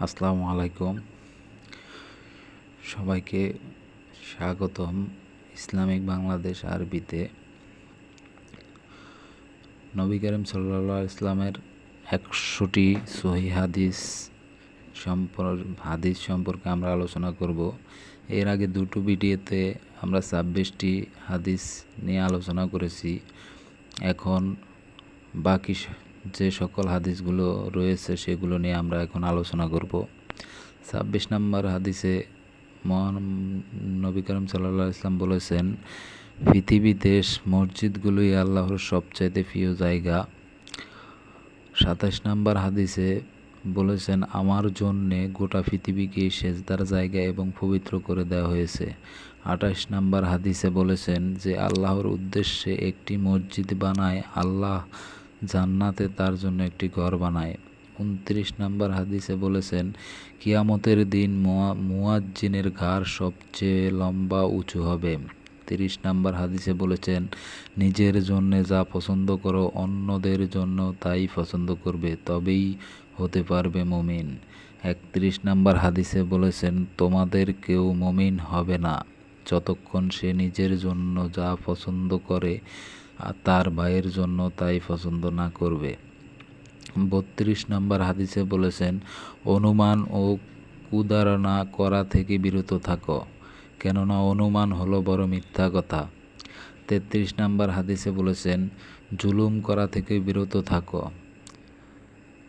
আসসালামু আলাইকুম। সবাইকে স্বাগতম ইসলামিক বাংলাদেশ আরবিতে। নবী করিম সাল্লাল্লাহু আলাইহি ইসলামের 100টি সহিহ হাদিস সম্পর্কে আমরা আলোচনা করব। এর আগে দুটো ভিডিওতে আমরা 26টি হাদিস নিয়ে আলোচনা করেছি। এখন বাকি যে সকল হাদিসগুলো রয়েছে সেগুলো নিয়ে আমরা এখন আলোচনা করব। 26 নম্বর হাদিসে মহান নবী করিম সাল্লাল্লাহু আলাইহি ইসলাম বলেছেন, পৃথিবীতে মসজিদগুলোই আল্লাহর সবচাইতে প্রিয় জায়গা। 27 নম্বর হাদিসে বলেছেন, আমার জন্যে গোটা পৃথিবীকে সেজদার জায়গা এবং পবিত্র করে দেওয়া হয়েছে। 28 নম্বর হাদিসে বলেছেন যে আল্লাহর উদ্দেশ্যে একটি মসজিদ বানায়, আল্লাহ জান্নাতে তার জন্য একটি ঘর বানায়। 29 নম্বর হাদিসে বলেছেন, কিয়ামতের দিন মুয়াজ্জিনের ঘাড় সবচেয়ে লম্বা উঁচু হবে। 30 নম্বর হাদিসে বলেছেন, নিজের জন্য যা পছন্দ করো অন্যদের জন্য তাই পছন্দ করবে, তবেই হতে পারবে মুমিন। 31 নম্বর হাদিসে বলেছেন, তোমাদের কেউ মুমিন হবে না যতক্ষণ সে নিজের জন্য যা পছন্দ করে তার ভাইয়ের জন্য তাই পছন্দ না করবে। 32 নম্বর হাদিসে বলেছেন, অনুমান ও কুধারণা করা থেকে বিরত থাকো, কেননা অনুমান হলো বড় মিথ্যা কথা। 33 নম্বর হাদিসে বলেছেন, জুলুম করা থেকে বিরত থাকো,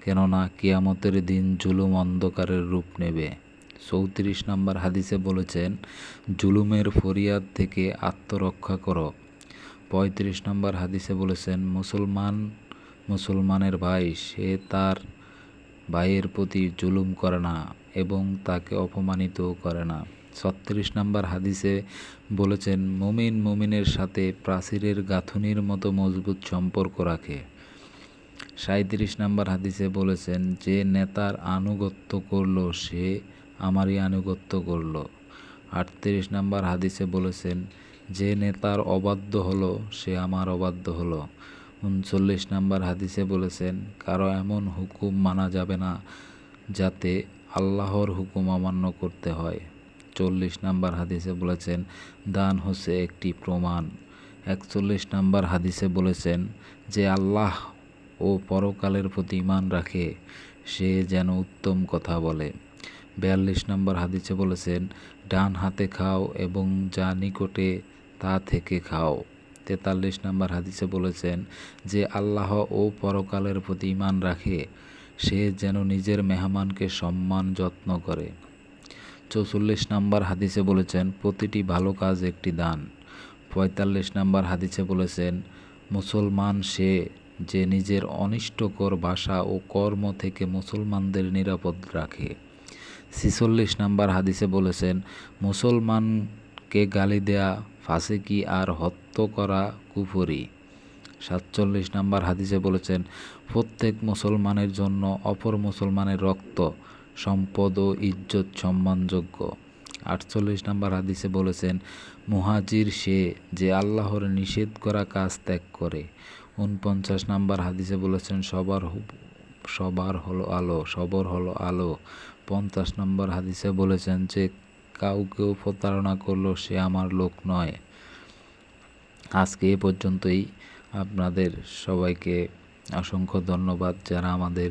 কেননা কিয়ামতের দিন জুলুম অন্ধকারের রূপ নেবে। 34 নম্বর হাদিসে বলেছেন, জুলুমের ফরিয়াদ থেকে আত্মরক্ষা করো। 35 নম্বর হাদিসে বলেছেন, মুসলমানের ভাই সে তার ভাইয়ের প্রতি জুলুম করে না এবং তাকে অপমানিতও করে না। 36 নম্বর হাদিসে বলেছেন, মুমিনের সাথে প্রাচীরের গাঁথুনির মতো মজবুত সম্পর্ক রাখে। 37 নম্বর হাদিসে বলেছেন, যে নেতার আনুগত্য করলো সে আমারই আনুগত্য করলো। 38 নম্বর হাদিসে বলেছেন, যে নেতার অবাধ্য হলো সে আমার অবাধ্য হলো। 39 নম্বর হাদিসে বলেছেন, কারো এমন হুকুম মানা যাবে না যাতে আল্লাহর হুকুম অমান্য করতে হয়। 40 নম্বর হাদিসে বলেছেন, দান হচ্ছে একটি প্রমাণ। 41 নম্বর হাদিসে বলেছেন, যে আল্লাহ ও পরকালের প্রতি ঈমান রাখে সে যেন উত্তম কথা বলে। 42 নম্বর হাদিসে বলেছেন, ডান হাতে খাও এবং যা নিকটে তা থেকে খাও। 43 নম্বর হাদিসে বলেছেন, যে আল্লাহ ও পরকালের প্রতি ঈমান রাখে সে যেন নিজের মেহমানকে সম্মান যত্ন করে। 44 নম্বর হাদিসে বলেছেন, প্রতিটি ভালো কাজ একটি দান। 45 নম্বর হাদিসে বলেছেন, মুসলমান সে যে নিজের অনিষ্টকর ভাষা ও কর্ম থেকে মুসলমানদের নিরাপদ রাখে। 46 নম্বর হাদিসে বলেছেন, মুসলমানকে গালি দেয়া ফাসিকি আর হত্যা করা কুফরি। 47 নম্বর হাদিসে বলেছেন, প্রত্যেক মুসলমানের জন্য অপর মুসলমানের রক্ত, সম্পদ ও ইজ্জত সম্মানযোগ্য। 48 নম্বর হাদিসে বলেছেন, মুহাজির সে যে আল্লাহর নিষেধ করা কাজ ত্যাগ করে। 49 নম্বর হাদিসে বলেছেন, সবার হলো আলো। 50 নম্বর হাদিসে বলেছেন, যে কাউকেও প্রতারণা করলো সে আমার লোক নয়। আজকে এ পর্যন্তই। আপনাদের সবাইকে অসংখ্য ধন্যবাদ। যারা আমাদের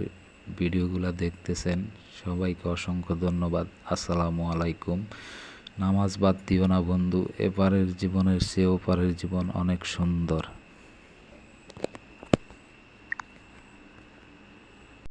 ভিডিওগুলো দেখতেছেন সবাইকে অসংখ্য ধন্যবাদ। আসসালামু আলাইকুম। নামাজ বাদ দিও না বন্ধু, এপারের জীবনের চেয়ে ওপারের জীবন অনেক সুন্দর।